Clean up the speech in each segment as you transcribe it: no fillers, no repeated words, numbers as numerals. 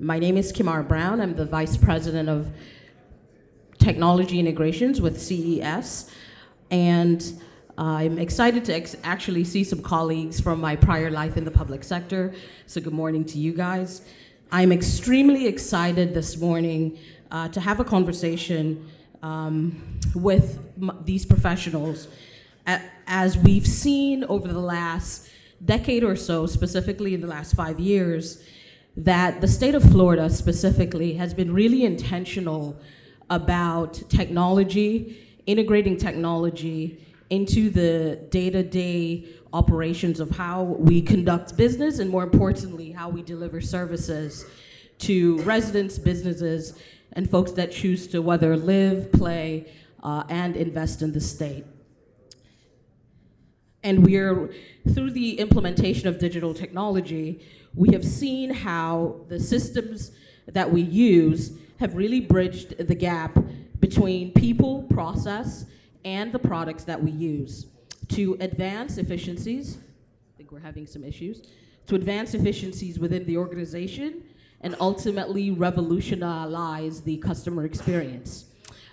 My name is Kimara Brown. I'm the Vice President of Technology Integrations with CES. And I'm excited to actually see some colleagues from my prior life in the public sector. So good morning to you guys. I'm extremely excited this morning to have a conversation with these professionals. As we've seen over the last decade or so, specifically in the last 5 years, that the state of Florida specifically has been really intentional about technology, integrating technology into the day-to-day operations of how we conduct business, and more importantly, how we deliver services to residents, businesses, and folks that choose to whether live, play, and invest in the state. And we're, through the implementation of digital technology, we have seen how the systems that we use have really bridged the gap between people, process, and the products that we use to advance efficiencies. I think we're having some issues. To advance efficiencies within the organization and ultimately revolutionize the customer experience.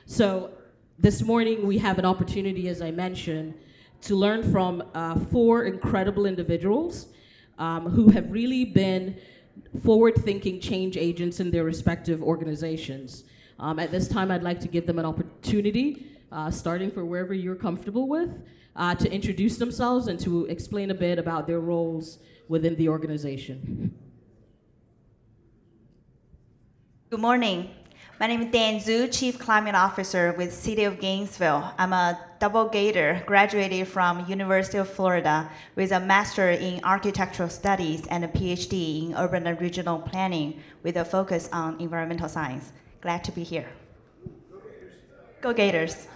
So this morning we have an opportunity, as I mentioned, to learn from 4 incredible individuals who have really been forward-thinking change agents in their respective organizations. At this time, I'd like to give them an opportunity, starting for wherever you're comfortable with, to introduce themselves and to explain a bit about their roles within the organization. Good morning. My name is Dan Zhu, Chief Climate Officer with City of Gainesville. I'm a double Gator, graduated from University of Florida with a Master in Architectural Studies and a PhD in Urban and Regional Planning with a focus on environmental science. Glad to be here. Go Gators.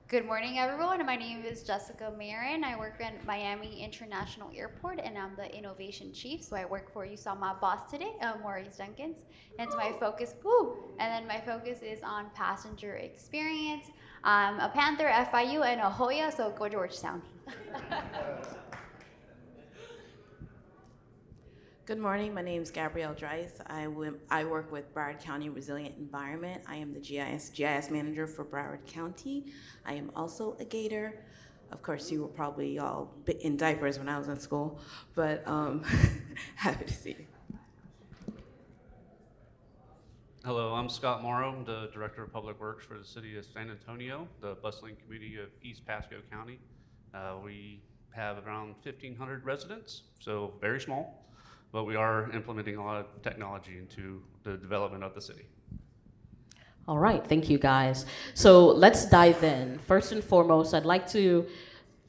Good morning, everyone. My name is Jessica Marin. I work at Miami International Airport, and I'm the Innovation Chief. So I work for, you saw my boss today, Maurice Jenkins. And my focus, my focus is on passenger experience. I'm a Panther, FIU, and a Hoya, so go Georgetown. Good morning, my name is Gabrielle Dreiss. I work with Broward County Resilient Environment. I am the GIS manager for Broward County. I am also a Gator. Of course, you were probably all in diapers when I was in school, but happy to see you. Hello, I'm Scott Morrow, the Director of Public Works for the City of San Antonio, the bustling community of East Pasco County. We have around 1,500 residents, so very small. But we are implementing a lot of technology into the development of the city. All right, thank you guys. So let's dive in. First and foremost, I'd like to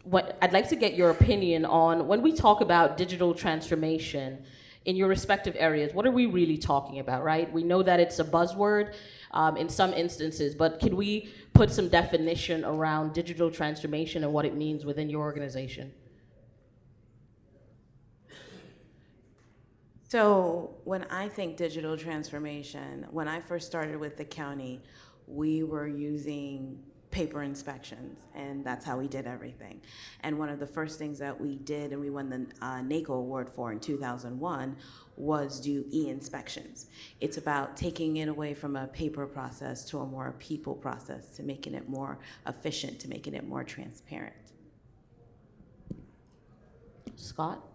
get your opinion on when we talk about digital transformation in your respective areas, what are we really talking about, right? We know that it's a buzzword in some instances, but can we put some definition around digital transformation and what it means within your organization? So when I think digital transformation, when I first started with the county, we were using paper inspections, and that's how we did everything. And one of the first things that we did, and we won the NACO award for in 2001, was do e-inspections. It's about taking it away from a paper process to a more people process, to making it more efficient, to making it more transparent. Scott?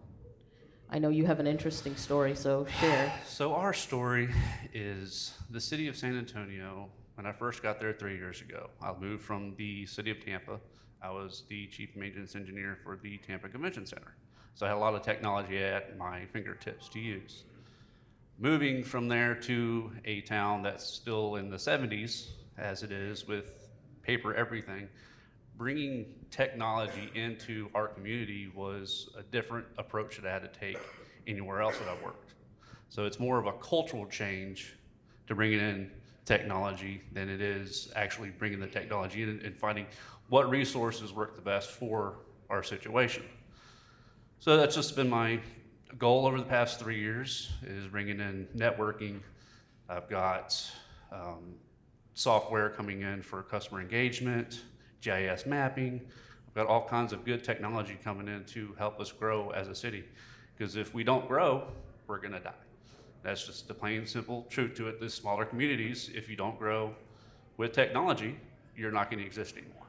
I know you have an interesting story, so share. So our story is the city of San Antonio. When I first got there 3 years ago, I moved from the city of Tampa. I was the chief maintenance engineer for the Tampa Convention Center. So I had a lot of technology at my fingertips to use. Moving from there to a town that's still in the 70s, as it is, with paper everything, bringing technology into our community was a different approach that I had to take anywhere else that I worked. So it's more of a cultural change to bringing in technology than it is actually bringing the technology in and finding what resources work the best for our situation. So that's just been my goal over the past 3 years, is bringing in networking. I've got software coming in for customer engagement, GIS mapping. I've got all kinds of good technology coming in to help us grow as a city. Because if we don't grow, we're gonna die. That's just the plain simple truth to it. The smaller communities, if you don't grow with technology, you're not going to exist anymore,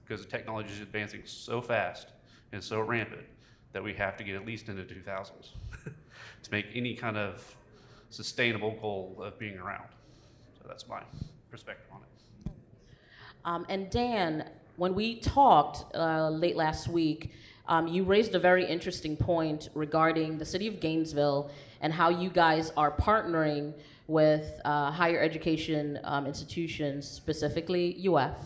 because the technology is advancing so fast and so rampant that we have to get at least into the 2000s to make any kind of sustainable goal of being around. So that's my perspective on it. And Dan, when we talked late last week, you raised a very interesting point regarding the city of Gainesville and how you guys are partnering with higher education institutions, specifically UF,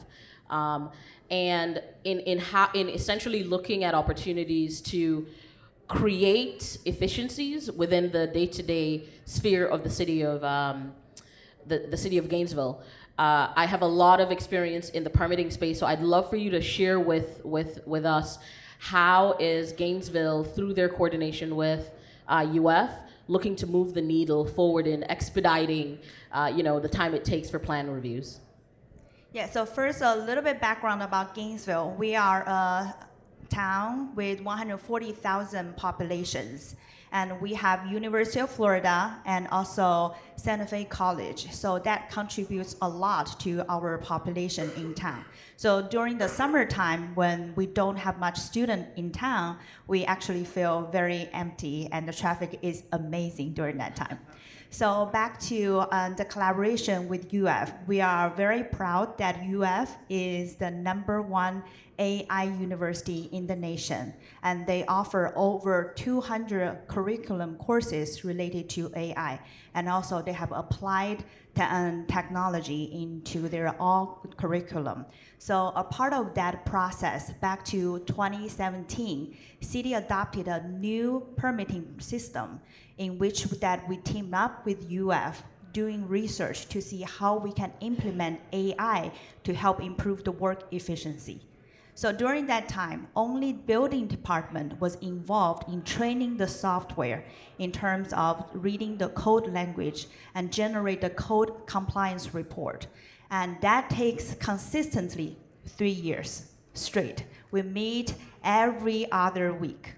and in essentially looking at opportunities to create efficiencies within the day-to-day sphere of the city of the city of Gainesville. I have a lot of experience in the permitting space, so I'd love for you to share with us how is Gainesville, through their coordination with UF, looking to move the needle forward in expediting, the time it takes for plan reviews. Yeah, so first, a little bit background about Gainesville. We are a town with 140,000 populations, and we have University of Florida and also Santa Fe College. So that contributes a lot to our population in town. So during the summertime, when we don't have much student in town, we actually feel very empty, and the traffic is amazing during that time. So back to the collaboration with UF. We are very proud that UF is the #1 AI university in the nation, and they offer over 200 curriculum courses related to AI, and also they have applied technology into their all curriculum. So a part of that process, back to 2017, city adopted a new permitting system in which that we teamed up with UF doing research to see how we can implement AI to help improve the work efficiency. So during that time, only building department was involved in training the software in terms of reading the code language and generate the code compliance report. And that takes consistently 3 years straight. We meet every other week.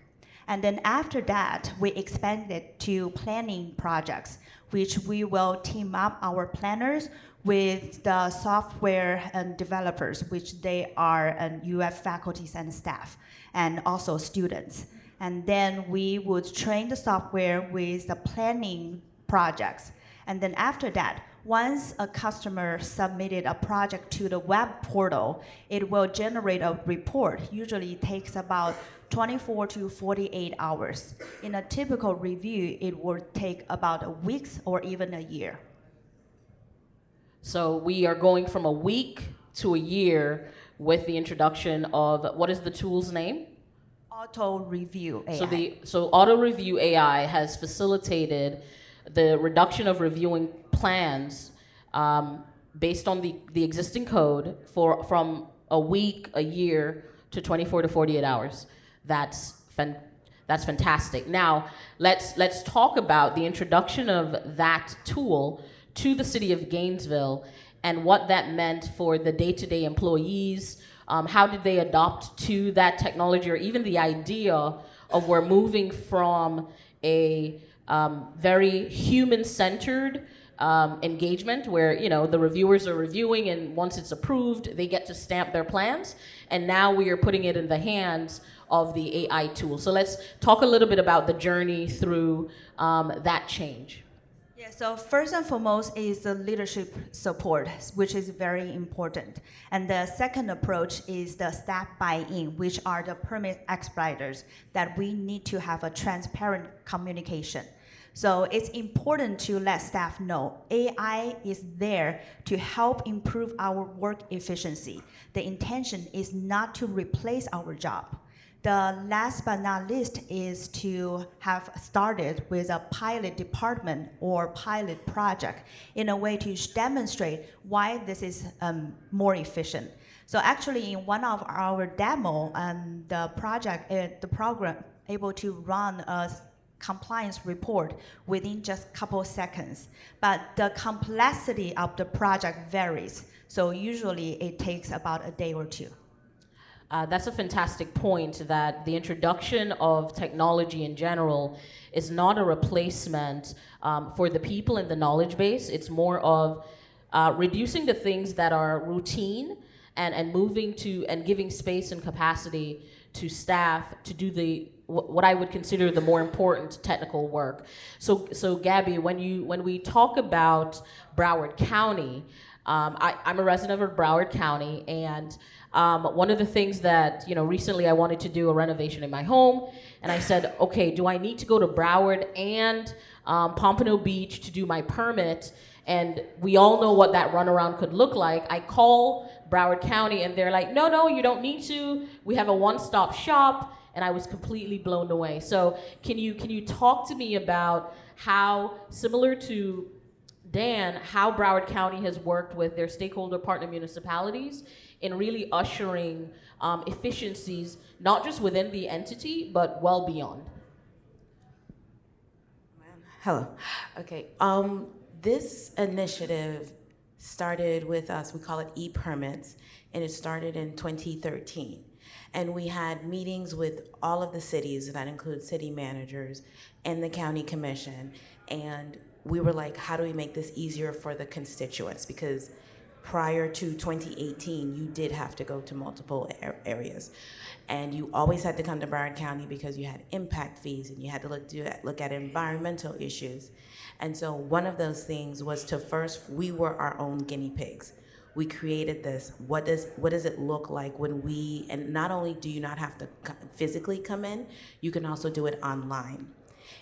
And then after that, we expanded to planning projects, which we will team up our planners with the software and developers, which they are UF faculties and staff, and also students. And then we would train the software with the planning projects. And then after that, once a customer submitted a project to the web portal, it will generate a report. Usually it takes about 24 to 48 hours. In a typical review, it would take about a week or even a year. So we are going from a week to a year with the introduction of, what is the tool's name? Auto Review AI. So Auto Review AI has facilitated the reduction of reviewing plans based on the existing code from a week, a year, to 24 to 48 hours. That's fantastic. Now, let's talk about the introduction of that tool to the city of Gainesville and what that meant for the day-to-day employees. How did they adopt to that technology, or even the idea of we're moving from a very human-centered engagement where the reviewers are reviewing, and once it's approved, they get to stamp their plans, and now we are putting it in the hands of the AI tool. So let's talk a little bit about the journey through that change. Yeah, so first and foremost is the leadership support, which is very important. And the second approach is the staff buy-in, which are the permit expediters that we need to have a transparent communication. So it's important to let staff know AI is there to help improve our work efficiency. The intention is not to replace our job. The last but not least is to have started with a pilot department or pilot project in a way to demonstrate why this is more efficient. So actually in one of our demo, the program able to run a compliance report within just a couple seconds. But the complexity of the project varies. So usually it takes about a day or two. That's a fantastic point, that the introduction of technology in general is not a replacement for the people in the knowledge base. It's more of reducing the things that are routine and moving to and giving space and capacity to staff to do what I would consider the more important technical work. So Gabby, when we talk about Broward County, I'm a resident of Broward County, and one of the things that, recently I wanted to do a renovation in my home, and I said, okay, do I need to go to Broward and Pompano Beach to do my permit? And we all know what that runaround could look like. I call Broward County and they're like, no, you don't need to. We have a one-stop shop. And I was completely blown away. So can you talk to me about how, similar to Dan, how Broward County has worked with their stakeholder partner municipalities in really ushering efficiencies, not just within the entity, but well beyond? Hello. Okay. This initiative started with us, we call it e-permits, and it started in 2013. And we had meetings with all of the cities, that includes city managers and the county commission. And we were like, how do we make this easier for the constituents? Because prior to 2018, you did have to go to multiple areas. And you always had to come to Broward County because you had impact fees and you had to look at environmental issues. And so one of those things was to first, we were our own guinea pigs. We created this, what does it look like when and not only do you not have to physically come in, you can also do it online.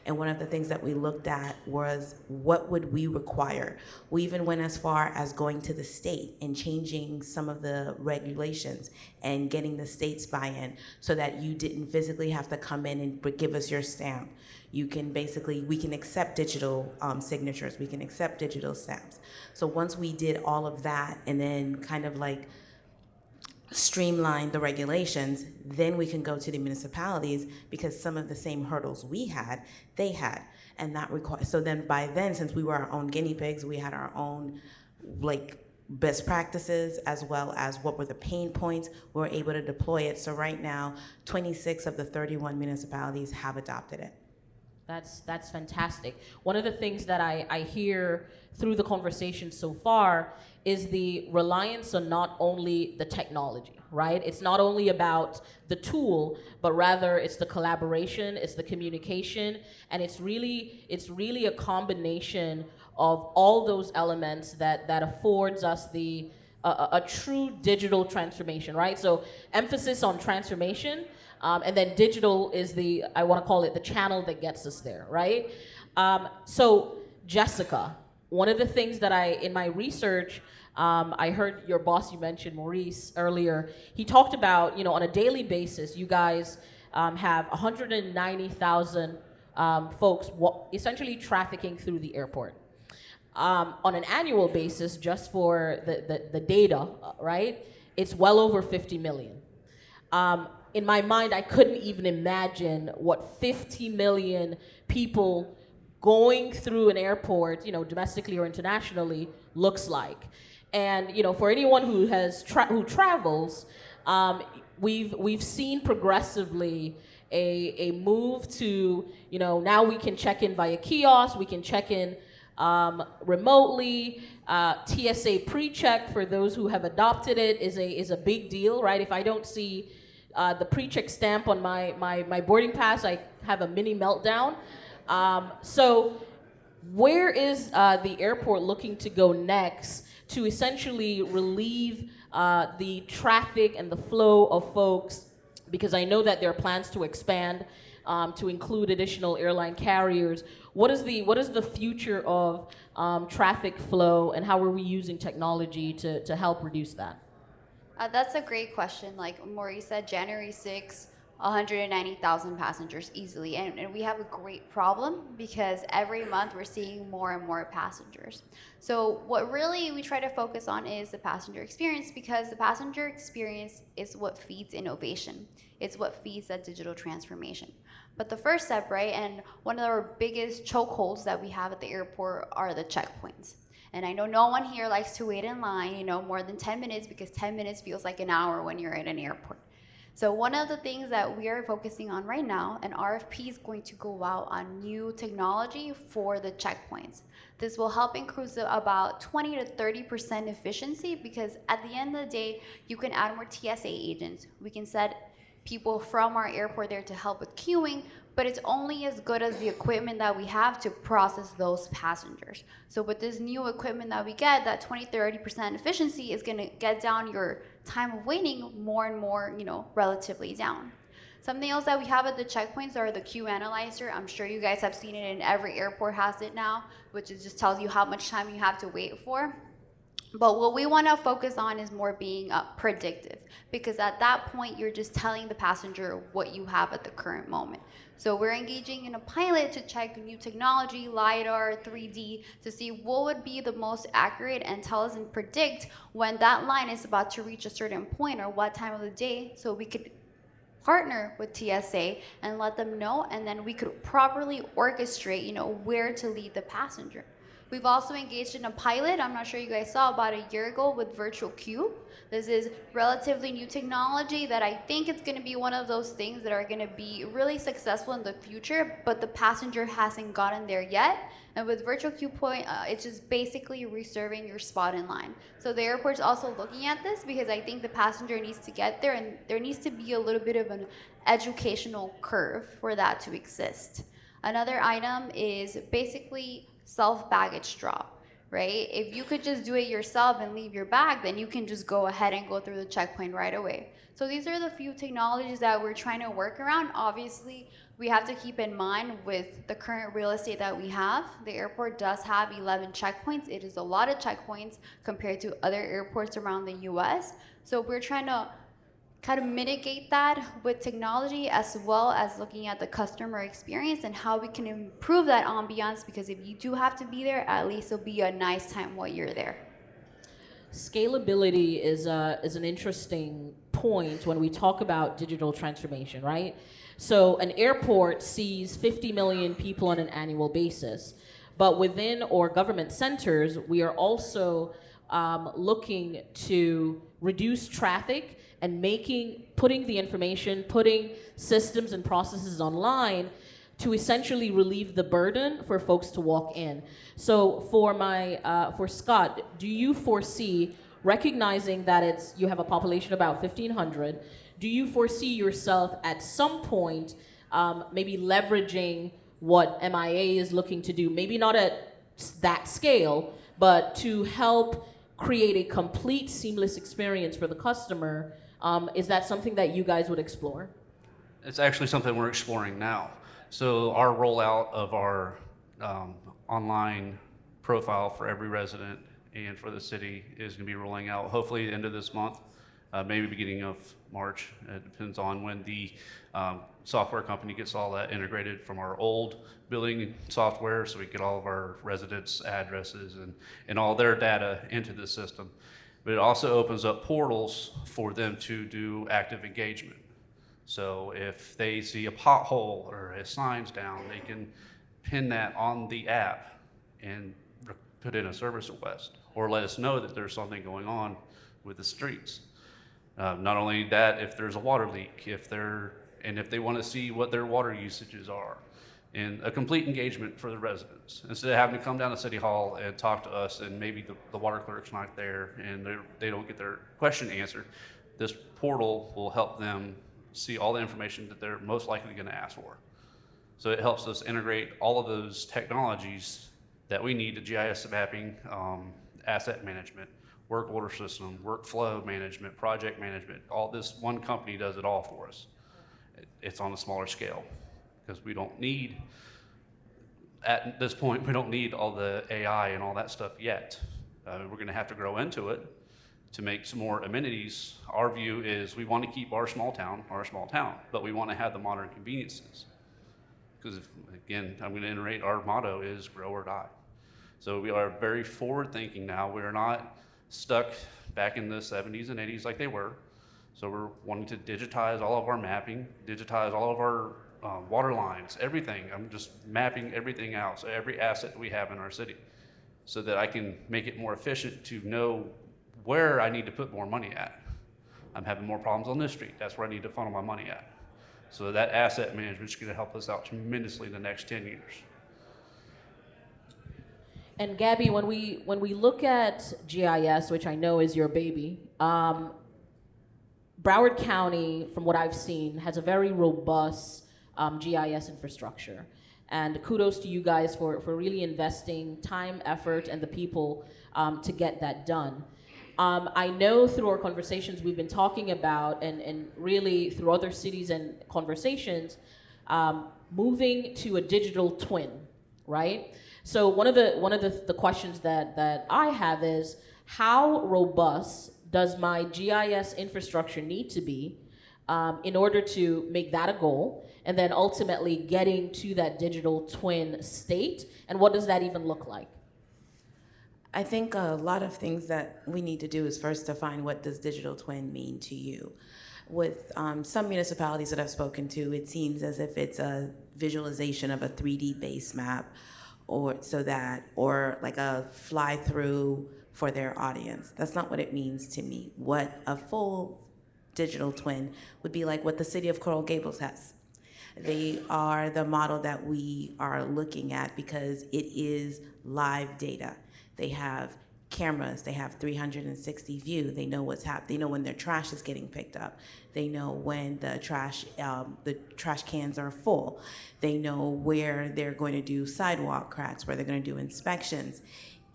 And one of the things that we looked at was, what would we require? We even went as far as going to the state and changing some of the regulations and getting the state's buy-in so that you didn't physically have to come in and give us your stamp. We can accept digital signatures, we can accept digital stamps. So once we did all of that and then kind of like streamline the regulations, then we can go to the municipalities, because some of the same hurdles we had, they had. And that so then by then, since we were our own guinea pigs, we had our own best practices as well as what were the pain points, we were able to deploy it. So right now, 26 of the 31 municipalities have adopted it. That's fantastic. One of the things that I hear through the conversation so far is the reliance on not only the technology, right? It's not only about the tool, but rather it's the collaboration, it's the communication, and it's really a combination of all those elements that affords us a true digital transformation, right? So emphasis on transformation, and then digital is I want to call it the channel that gets us there, right? So Jessica, one of the things that in my research, I heard your boss, you mentioned Maurice earlier, he talked about, on a daily basis, you guys have 190,000 folks essentially trafficking through the airport. On an annual basis, just for the data, right, it's well over 50 million. In my mind, I couldn't even imagine what 50 million people going through an airport, domestically or internationally, looks like. And for anyone who travels, we've seen progressively a move to now we can check in via kiosk, we can check in remotely. TSA pre-check, for those who have adopted it, is a big deal, right? If I don't see the pre-check stamp on my boarding pass, I have a mini meltdown. So where is the airport looking to go next to essentially relieve the traffic and the flow of folks? Because I know that there are plans to expand to include additional airline carriers. What is the future of traffic flow, and how are we using technology to help reduce that? That's a great question. Like Maurice said, January 6th, 190,000 passengers easily. And we have a great problem because every month we're seeing more and more passengers. So what really we try to focus on is the passenger experience, because the passenger experience is what feeds innovation. It's what feeds that digital transformation. But the first step, right, and one of our biggest chokeholds that we have at the airport are the checkpoints. And I know no one here likes to wait in line, more than 10 minutes, because 10 minutes feels like an hour when you're at an airport. So one of the things that we are focusing on right now, an RFP is going to go out on new technology for the checkpoints. This will help increase about 20 to 30% efficiency, because at the end of the day, you can add more TSA agents. We can set people from our airport there to help with queuing, but it's only as good as the equipment that we have to process those passengers. So with this new equipment that we get, that 20-30% efficiency is gonna get down your time of waiting more and more, relatively down. Something else that we have at the checkpoints are the queue analyzer. I'm sure you guys have seen it, and every airport has it now, which is just tells you how much time you have to wait for. But what we want to focus on is more being predictive, because at that point, you're just telling the passenger what you have at the current moment. So we're engaging in a pilot to check new technology, LiDAR, 3D, to see what would be the most accurate and tell us and predict when that line is about to reach a certain point or what time of the day, so we could partner with TSA and let them know, and then we could properly orchestrate, where to lead the passenger. We've also engaged in a pilot, I'm not sure you guys saw, about a year ago with virtual queue. This is relatively new technology that I think it's gonna be one of those things that are gonna be really successful in the future, but the passenger hasn't gotten there yet. And with virtual queue point, it's just basically reserving your spot in line. So the airport's also looking at this, because I think the passenger needs to get there, and there needs to be a little bit of an educational curve for that to exist. Another item is basically self-baggage drop, right? If you could just do it yourself and leave your bag, then you can just go ahead and go through the checkpoint right away. So these are the few technologies that we're trying to work around. Obviously, we have to keep in mind with the current real estate that we have, the airport does have 11 checkpoints. It is a lot of checkpoints compared to other airports around the US. So we're trying to kind of mitigate that with technology, as well as looking at the customer experience and how we can improve that ambiance, because if you do have to be there, at least it'll be a nice time while you're there. Scalability is an interesting point when we talk about digital transformation, right? So an airport sees 50 million people on an annual basis, but within our government centers, we are also looking to reduce traffic and putting the information, putting systems and processes online to essentially relieve the burden for folks to walk in. So for Scott, do you foresee, recognizing that you have a population of about 1,500, do you foresee yourself at some point maybe leveraging what MIA is looking to do, maybe not at that scale, but to help create a complete seamless experience for the customer? Is that something that you guys would explore? It's actually something we're exploring now. So our rollout of our online profile for every resident and for the city is going to be rolling out hopefully the end of this month, maybe beginning of March. It depends on when the software company gets all that integrated from our old billing software, so we get all of our residents' addresses and all their data into the system. But it also opens up portals for them to do active engagement. So if they see a pothole or a sign's down, they can pin that on the app and put in a service request, or let us know that there's something going on with the streets. Not only that, if there's a water leak, if they want to see what their water usages are, and a complete engagement for the residents. Instead of having to come down to City Hall and talk to us, and maybe the water clerk's not there and they don't get their question answered, this portal will help them see all the information that they're most likely going to ask for. So it helps us integrate all of those technologies that we need: the GIS mapping, asset management, work order system, workflow management, project management. All this one company does it all for us. It's on a smaller scale, because we don't need, at this point, we don't need all the AI and all that stuff yet. We're going to have to grow into it to make some more amenities. Our view is we want to keep our small town, but we want to have the modern conveniences. Because again, I'm going to iterate, our motto is grow or die. So we are very forward thinking now. We're not stuck back in the 70s and 80s like they were. So we're wanting to digitize all of our mapping, digitize all of our water lines, everything. I'm just mapping everything out, so every asset we have in our city, so that I can make it more efficient to know where I need to put more money at. I'm having more problems on this street. That's where I need to funnel my money at. So that asset management is going to help us out tremendously in the next 10 years. And Gabby, when we look at GIS, which I know is your baby, Broward County, from what I've seen, has a very robust GIS infrastructure. And kudos to you guys for really investing time, effort, and the people to get that done. I know through our conversations we've been talking about, and really through other cities and conversations, moving to a digital twin, right? So one of the questions that I have is, how robust does my GIS infrastructure need to be in order to make that a goal, and then ultimately getting to that digital twin state, and what does that even look like? I think a lot of things that we need to do is first define what does digital twin mean to you. With some municipalities that I've spoken to, it seems as if it's a visualization of a 3D base map, or like a fly-through for their audience. That's not what it means to me. What a full digital twin would be like what the city of Coral Gables has. They are the model that we are looking at because it is live data. They have cameras, they have 360 view, they know what's happening, they know when their trash is getting picked up, they know when the trash cans are full, they know where they're going to do sidewalk cracks, where they're going to do inspections.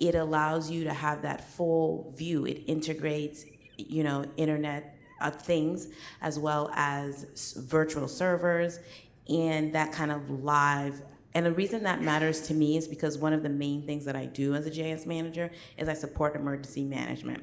It allows you to have that full view. It integrates, Internet of Things as well as virtual servers and that kind of live. And the reason that matters to me is because one of the main things that I do as a GIS manager is I support emergency management.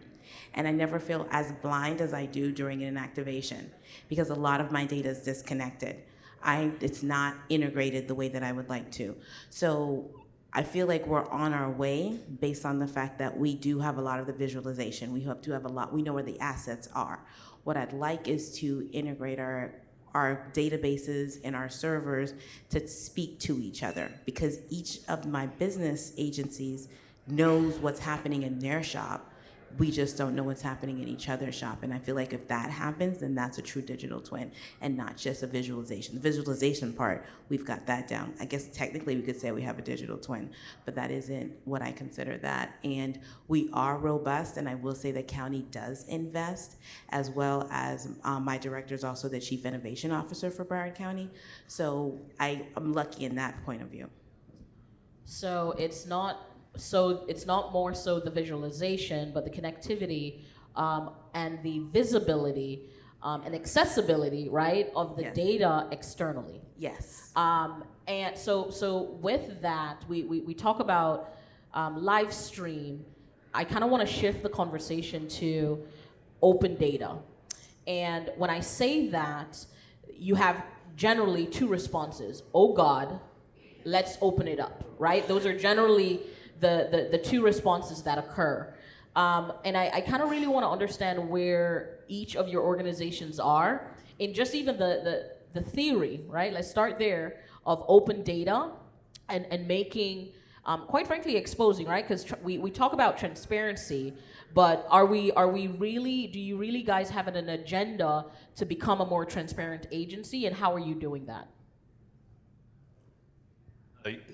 And I never feel as blind as I do during an activation because a lot of my data is disconnected. It's not integrated the way that I would like to. So I feel like we're on our way based on the fact that we do have a lot of the visualization. We have a lot, we know where the assets are. What I'd like is to integrate our databases and our servers to speak to each other, because each of my business agencies knows what's happening in their shop. We just don't know what's happening in each other's shop. And I feel like if that happens, then that's a true digital twin and not just a visualization. The visualization part, we've got that down. I guess technically we could say we have a digital twin, but that isn't what I consider that. And we are robust, and I will say the county does invest, as well as my director is also the Chief Innovation Officer for Broward County. So I'm lucky in that point of view. So it's not more so the visualization, but the connectivity and the visibility and accessibility, right, of the Yes. data externally. Yes. And so with that, we talk about live stream. I kind of want to shift the conversation to open data. And when I say that, you have generally two responses. Oh God, let's open it up, right? Those are generally the two responses that occur. And I kind of really want to understand where each of your organizations are in just even the theory, right? Let's start there, of open data and making, quite frankly, exposing, right? Because we talk about transparency, but do you really guys have an agenda to become a more transparent agency, and how are you doing that?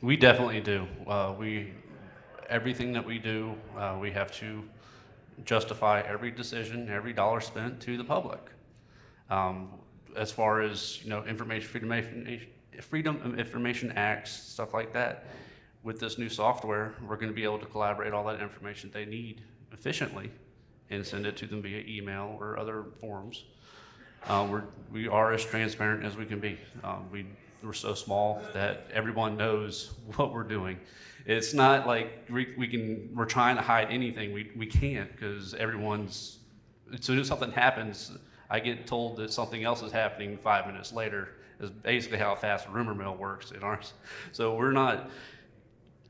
We definitely do. Everything that we do, we have to justify every decision, every dollar spent to the public. As far as Freedom of Information Acts, stuff like that, with this new software, we're going to be able to collaborate all that information they need efficiently and send it to them via email or other forms. We are as transparent as we can be. We're so small that everyone knows what we're doing. It's not like we're trying to hide anything. We can't, because as soon as something happens, I get told that something else is happening 5 minutes later. Is basically how fast rumor mill works in ours. So we're not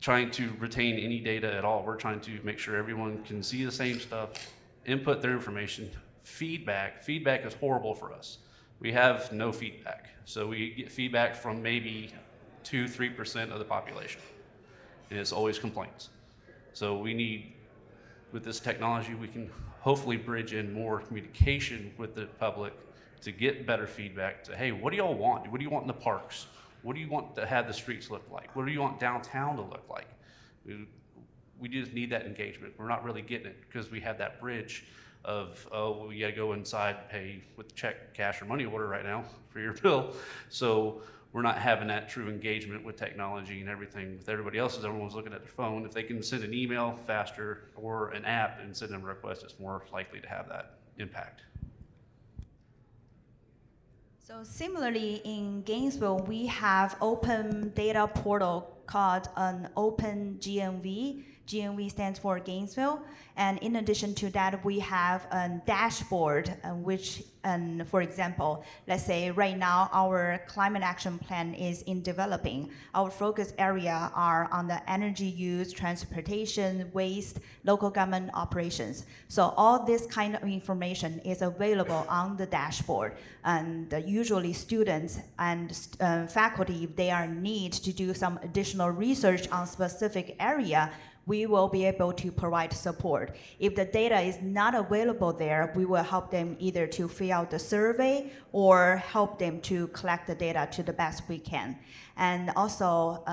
trying to retain any data at all. We're trying to make sure everyone can see the same stuff, input their information. Feedback is horrible for us. We have no feedback. So we get feedback from maybe 2-3% of the population, and it's always complaints. So with this technology, we can hopefully bridge in more communication with the public to get better feedback to, hey, what do y'all want? What do you want in the parks? What do you want to have the streets look like? What do you want downtown to look like? We just need that engagement. We're not really getting it because we have that bridge of, oh, well, you gotta go inside and pay with check, cash, or money order right now for your bill. So we're not having that true engagement with technology and everything with everybody else as everyone's looking at their phone. If they can send an email faster or an app and send them a request, it's more likely to have that impact. So similarly, in Gainesville, we have open data portal called an Open GNV. GNV stands for Gainesville. And in addition to that, we have a dashboard, which, for example, let's say right now our climate action plan is in developing. Our focus area are on the energy use, transportation, waste, local government operations. So all this kind of information is available on the dashboard. And usually students and faculty, if they are in need to do some additional research on specific area, we will be able to provide support. If the data is not available there, we will help them either to fill out the survey or help them to collect the data to the best we can. And also,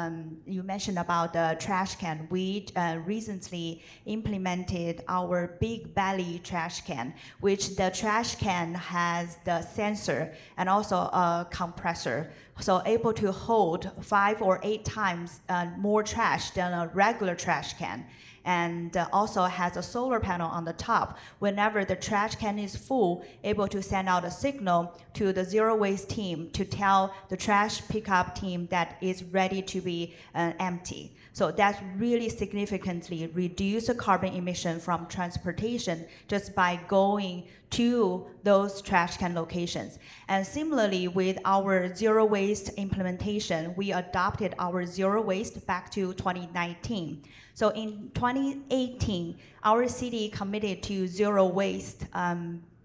you mentioned about the trash can. We recently implemented our big belly trash can, which the trash can has the sensor and also a compressor. So able to hold 5 or 8 times more trash than a regular trash can. And also has a solar panel on the top. Whenever the trash can is full, able to send out a signal to the zero waste team to tell the trash pickup team that it's ready to be empty. So that really significantly reduce the carbon emission from transportation just by going to those trash can locations. And similarly, with our zero waste implementation, we adopted our zero waste back to 2019. So in 2018, our city committed to zero waste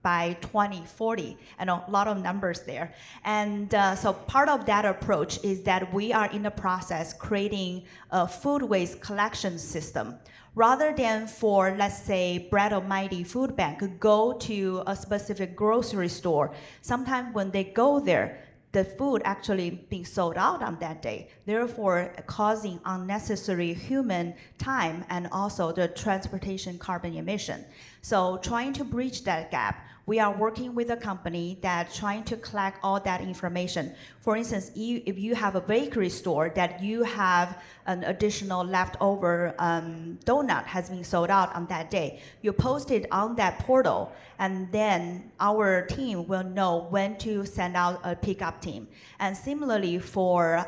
by 2040, and a lot of numbers there. And so part of that approach is that we are in the process creating a food waste collection system. Rather than for, let's say, Bread Almighty Food Bank, go to a specific grocery store, sometimes when they go there, the food actually being sold out on that day, therefore causing unnecessary human time and also the transportation carbon emission. So trying to bridge that gap, we are working with a company that's trying to collect all that information. For instance, if you have a bakery store that you have an additional leftover donut has been sold out on that day, you post it on that portal, and then our team will know when to send out a pickup team. And similarly for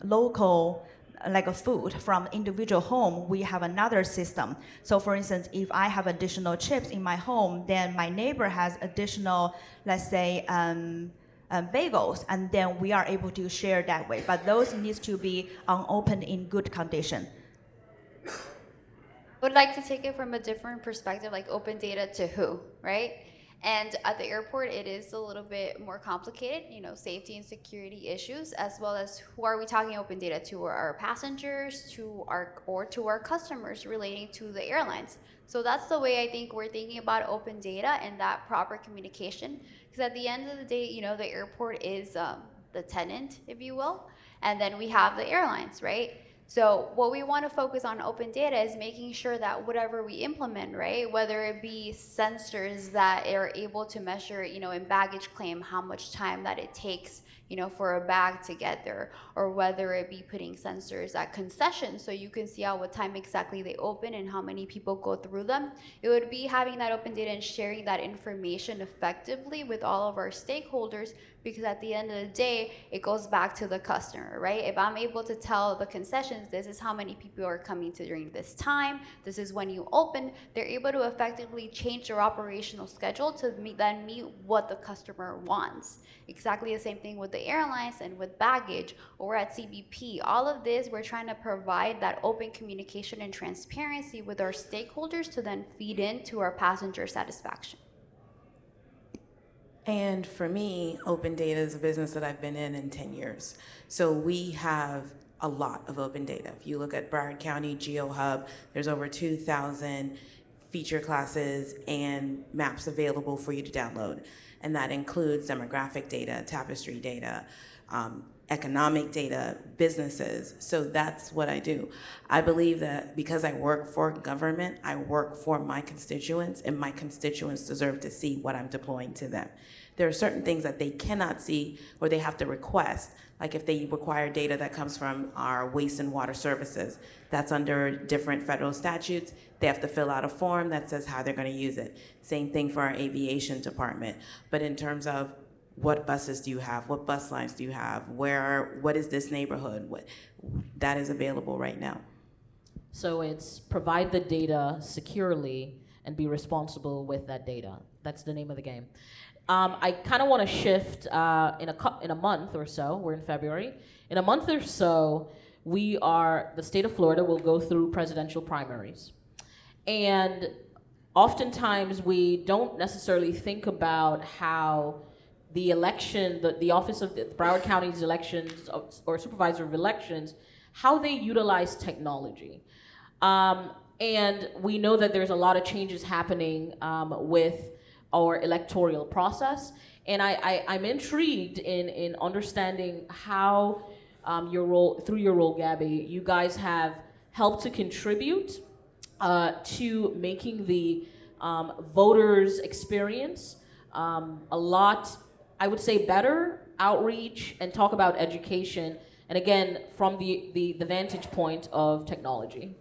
local like a food from individual home, we have another system. So for instance, if I have additional chips in my home, then my neighbor has additional, let's say, bagels, and then we are able to share that way. But those needs to be unopened in good condition. Would like to take it from a different perspective, like open data to who, right? And at the airport, it is a little bit more complicated, you know, safety and security issues, as well as who are we talking open data to? Our passengers, to our customers relating to the airlines. So that's the way I think we're thinking about open data and that proper communication. Because at the end of the day, you know, the airport is the tenant, if you will, and then we have the airlines, right? So what we want to focus on open data is making sure that whatever we implement, right, whether it be sensors that are able to measure, you know, in baggage claim, how much time that it takes, you know, for a bag to get there, or whether it be putting sensors at concessions so you can see out what time exactly they open and how many people go through them. It would be having that open data and sharing that information effectively with all of our stakeholders, because at the end of the day, it goes back to the customer, right? If I'm able to tell the concessions, this is how many people are coming to during this time, this is when you open, they're able to effectively change their operational schedule to then meet what the customer wants. Exactly the same thing with the airlines and with baggage or at CBP. All of this, we're trying to provide that open communication and transparency with our stakeholders to then feed into our passenger satisfaction. And for me, open data is a business that I've been in 10 years. So we have a lot of open data. If you look at Broward County GeoHub, there's over 2,000 feature classes and maps available for you to download. And that includes demographic data, tapestry data, economic data, businesses. So that's what I do. I believe that because I work for government, I work for my constituents, and my constituents deserve to see what I'm deploying to them. There are certain things that they cannot see or they have to request, like if they require data that comes from our waste and water services, that's under different federal statutes. They have to fill out a form that says how they're going to use it. Same thing for our aviation department. But in terms of what buses do you have? What bus lines do you have? What is this neighborhood? That is available right now. So it's provide the data securely and be responsible with that data. That's the name of the game. I kind of want to shift in a month or so. We're in February. In a month or so, the state of Florida will go through presidential primaries. And oftentimes we don't necessarily think about how the election, the office of the Broward County's elections or supervisor of elections, how they utilize technology. And we know that there's a lot of changes happening with our electoral process. And I'm intrigued in understanding how through your role, Gabby, you guys have helped to contribute to making the voters' experience a lot, I would say, better outreach and talk about education. And again, from the vantage point of technology.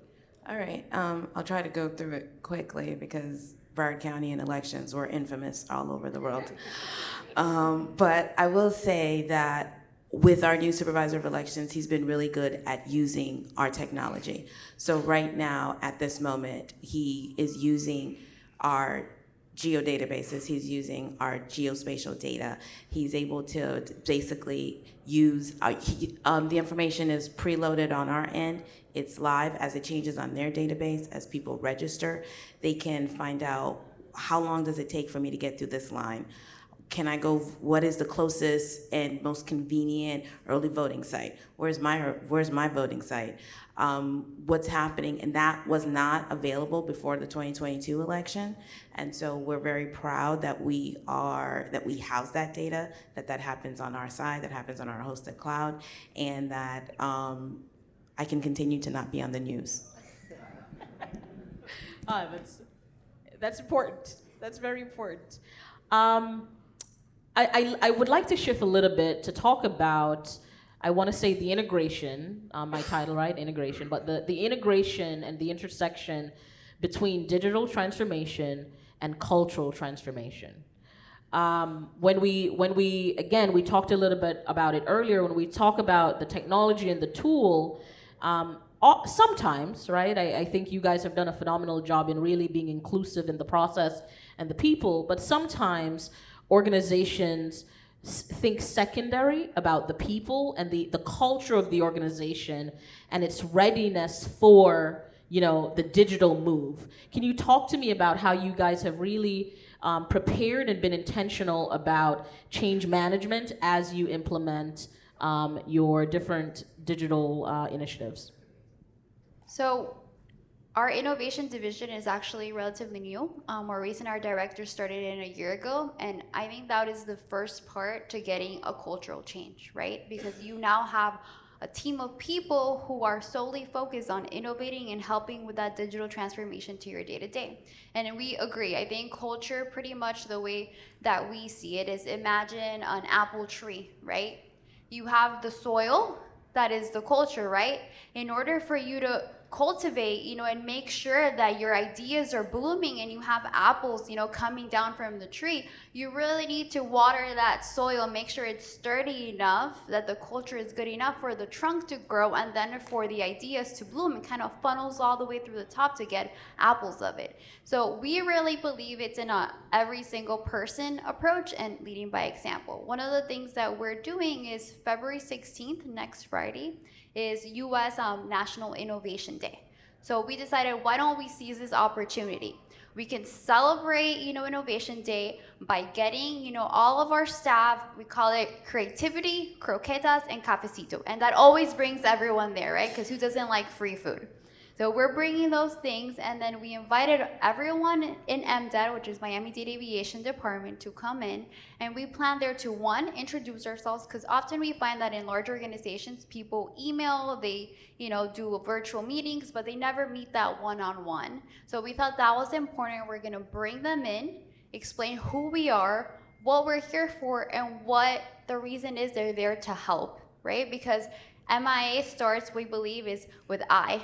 All right, I'll try to go through it quickly because Broward County and elections were infamous all over the world. But I will say that with our new supervisor of elections, he's been really good at using our technology. So right now, at this moment, he is using our geodatabases, he's using our geospatial data. He's able to basically use, the information is preloaded on our end. It's live as it changes on their database. As people register, they can find out how long does it take for me to get through this line? Can I go, what is the closest and most convenient early voting site? Where's my voting site? What's happening? And that was not available before the 2022 election. And so we're very proud that we house that data, that happens on our side, that happens on our hosted cloud, and that I can continue to not be on the news. That's important. That's very important. I would like to shift a little bit to talk about, I want to say the integration, my title, right? Integration, but the integration and the intersection between digital transformation and cultural transformation. When we again, we talked a little bit about it earlier, when we talk about the technology and the tool, sometimes, right? I think you guys have done a phenomenal job in really being inclusive in the process and the people, but sometimes organizations think secondary about the people and the culture of the organization and its readiness for, the digital move. Can you talk to me about how you guys have really prepared and been intentional about change management as you implement your different digital initiatives? So our innovation division is actually relatively new. More recent, our director started in a year ago, and I think that is the first part to getting a cultural change, right? Because you now have a team of people who are solely focused on innovating and helping with that digital transformation to your day-to-day. And we agree. I think culture, pretty much the way that we see it, is imagine an apple tree, right? You have the soil, that is the culture, right? In order for you to cultivate, and make sure that your ideas are blooming and you have apples, coming down from the tree, you really need to water that soil, make sure it's sturdy enough, that the culture is good enough for the trunk to grow, and then for the ideas to bloom. It kind of funnels all the way through the top to get apples of it. So we really believe it's in a every single person approach and leading by example. One of the things that we're doing is February 16th, next Friday, is U.S. National Innovation Day. So we decided, why don't we seize this opportunity? We can celebrate, Innovation Day by getting, all of our staff, we call it creativity, croquetas, and cafecito. And that always brings everyone there, right? Because who doesn't like free food? So we're bringing those things, and then we invited everyone in MDED, which is Miami-Dade Aviation Department, to come in, and we plan there to, one, introduce ourselves, because often we find that in large organizations, people email, they do virtual meetings, but they never meet that one-on-one. So we thought that was important. We're gonna bring them in, explain who we are, what we're here for, and what the reason is they're there to help, right? Because MIA starts, we believe, is with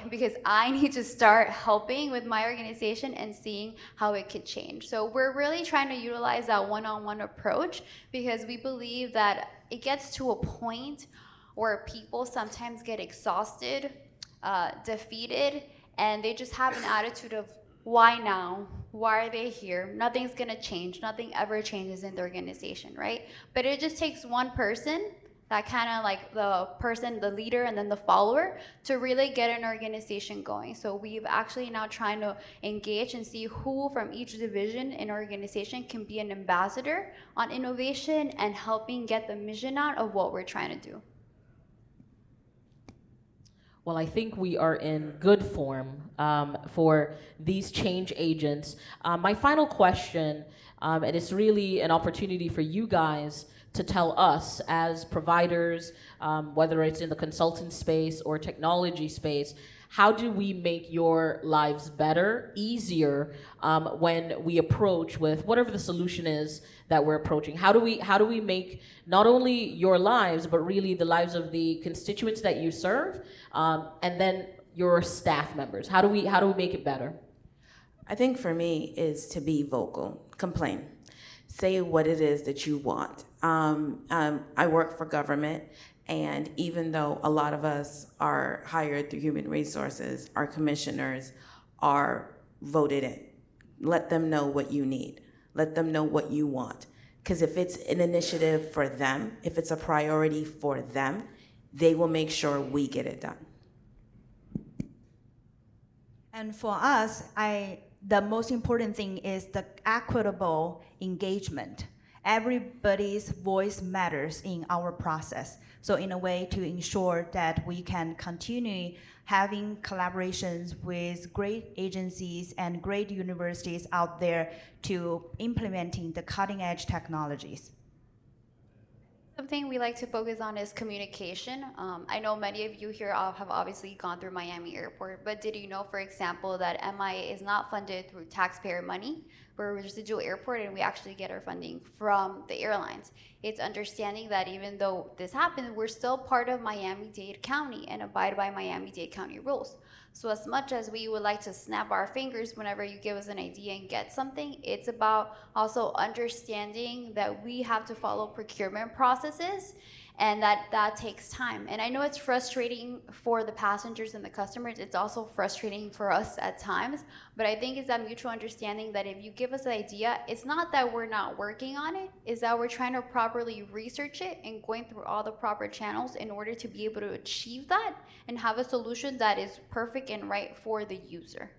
because I need to start helping with my organization and seeing how it could change. So we're really trying to utilize that one-on-one approach, because we believe that it gets to a point where people sometimes get exhausted, defeated, and they just have an attitude of, why now? Why are they here? Nothing's gonna change. Nothing ever changes in the organization, right? But it just takes one person, that kind of like the person, the leader, and then the follower, to really get an organization going. So we've actually now trying to engage and see who from each division in organization can be an ambassador on innovation and helping get the mission out of what we're trying to do. Well, I think we are in good form for these change agents. My final question, and it's really an opportunity for you guys to tell us as providers, whether it's in the consultant space or technology space, how do we make your lives better, easier, when we approach with whatever the solution is that we're approaching? How do we make not only your lives, but really the lives of the constituents that you serve, and then your staff members? How do we make it better? I think for me is to be vocal, complain, say what it is that you want. I work for government, and even though a lot of us are hired through human resources, our commissioners are voted in. Let them know what you need. Let them know what you want. Because if it's an initiative for them, if it's a priority for them, they will make sure we get it done. And for us, the most important thing is the equitable engagement. Everybody's voice matters in our process. So in a way to ensure that we can continue having collaborations with great agencies and great universities out there to implementing the cutting edge technologies. Something we like to focus on is communication. I know many of you here have obviously gone through Miami Airport, but did you know, for example, that MIA is not funded through taxpayer money? We're a residual airport, and we actually get our funding from the airlines. It's understanding that even though this happened, we're still part of Miami-Dade County and abide by Miami-Dade County rules. So as much as we would like to snap our fingers whenever you give us an idea and get something, it's about also understanding that we have to follow procurement processes, and that takes time. And I know it's frustrating for the passengers and the customers. It's also frustrating for us at times, but I think it's that mutual understanding that if you give us an idea, it's not that we're not working on it, it's that we're trying to properly research it and going through all the proper channels in order to be able to achieve that and have a solution that is perfect and right for the user.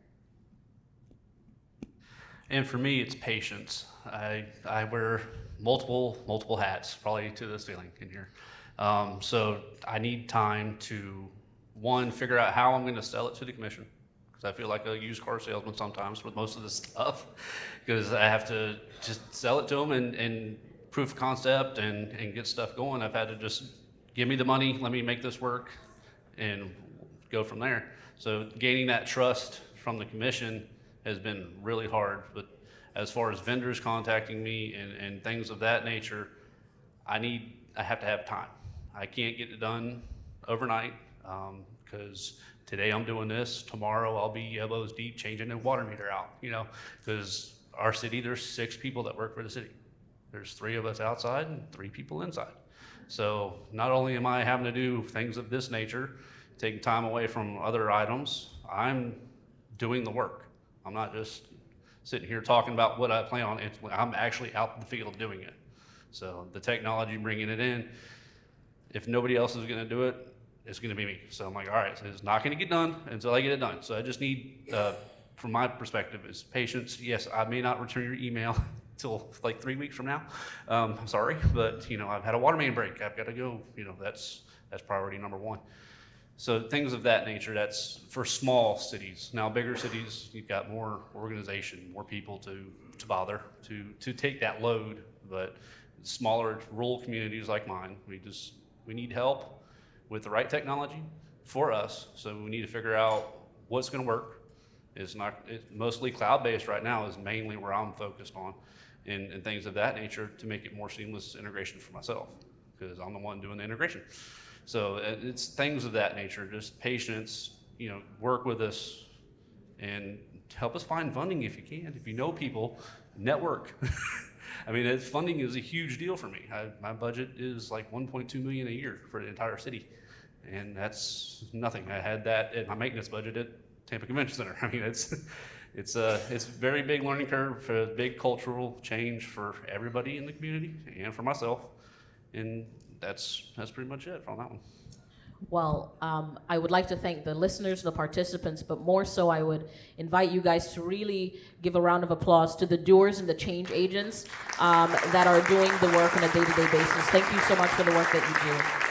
And for me, it's patience. I wear multiple hats, probably to the ceiling in here. So I need time to, one, figure out how I'm going to sell it to the commission, because I feel like a used car salesman sometimes with most of this stuff, because I have to just sell it to them and proof of concept and get stuff going. I've had to just give me the money, let me make this work, and go from there. So gaining that trust from the commission has been really hard. But as far as vendors contacting me and things of that nature, I have to have time. I can't get it done overnight, because today I'm doing this, tomorrow I'll be elbows deep changing the water meter out, because our city, there's 6 people that work for the city. There's 3 of us outside and 3 people inside. So not only am I having to do things of this nature, taking time away from other items, I'm doing the work. I'm not just sitting here talking about what I plan on. I'm actually out in the field doing it. So the technology, bringing it in, if nobody else is going to do it, it's going to be me. So I'm like, all right, so it's not going to get done until I get it done. So I just need, from my perspective, is patience. Yes, I may not return your email till like 3 weeks from now. I'm sorry, but I've had a water main break. I've got to go. That's priority number 1. So things of that nature, that's for small cities. Now, bigger cities, you've got more organization, more people to bother, to take that load. But smaller rural communities like mine, we need help with the right technology for us. So we need to figure out what's going to work. It's mostly cloud-based right now is mainly where I'm focused on, and things of that nature to make it more seamless integration for myself, because I'm the one doing the integration. So it's things of that nature, just patience, work with us and help us find funding if you can. If you know people, network. I mean, funding is a huge deal for me. My budget is like $1.2 million a year for the entire city, and that's nothing. I had that at my maintenance budget at Tampa Convention Center. I mean, it's a very big learning curve, a big cultural change for everybody in the community and for myself, and that's pretty much it on that one. Well, I would like to thank the listeners, the participants, but more so I would invite you guys to really give a round of applause to the doers and the change agents that are doing the work on a day-to-day basis. Thank you so much for the work that you do.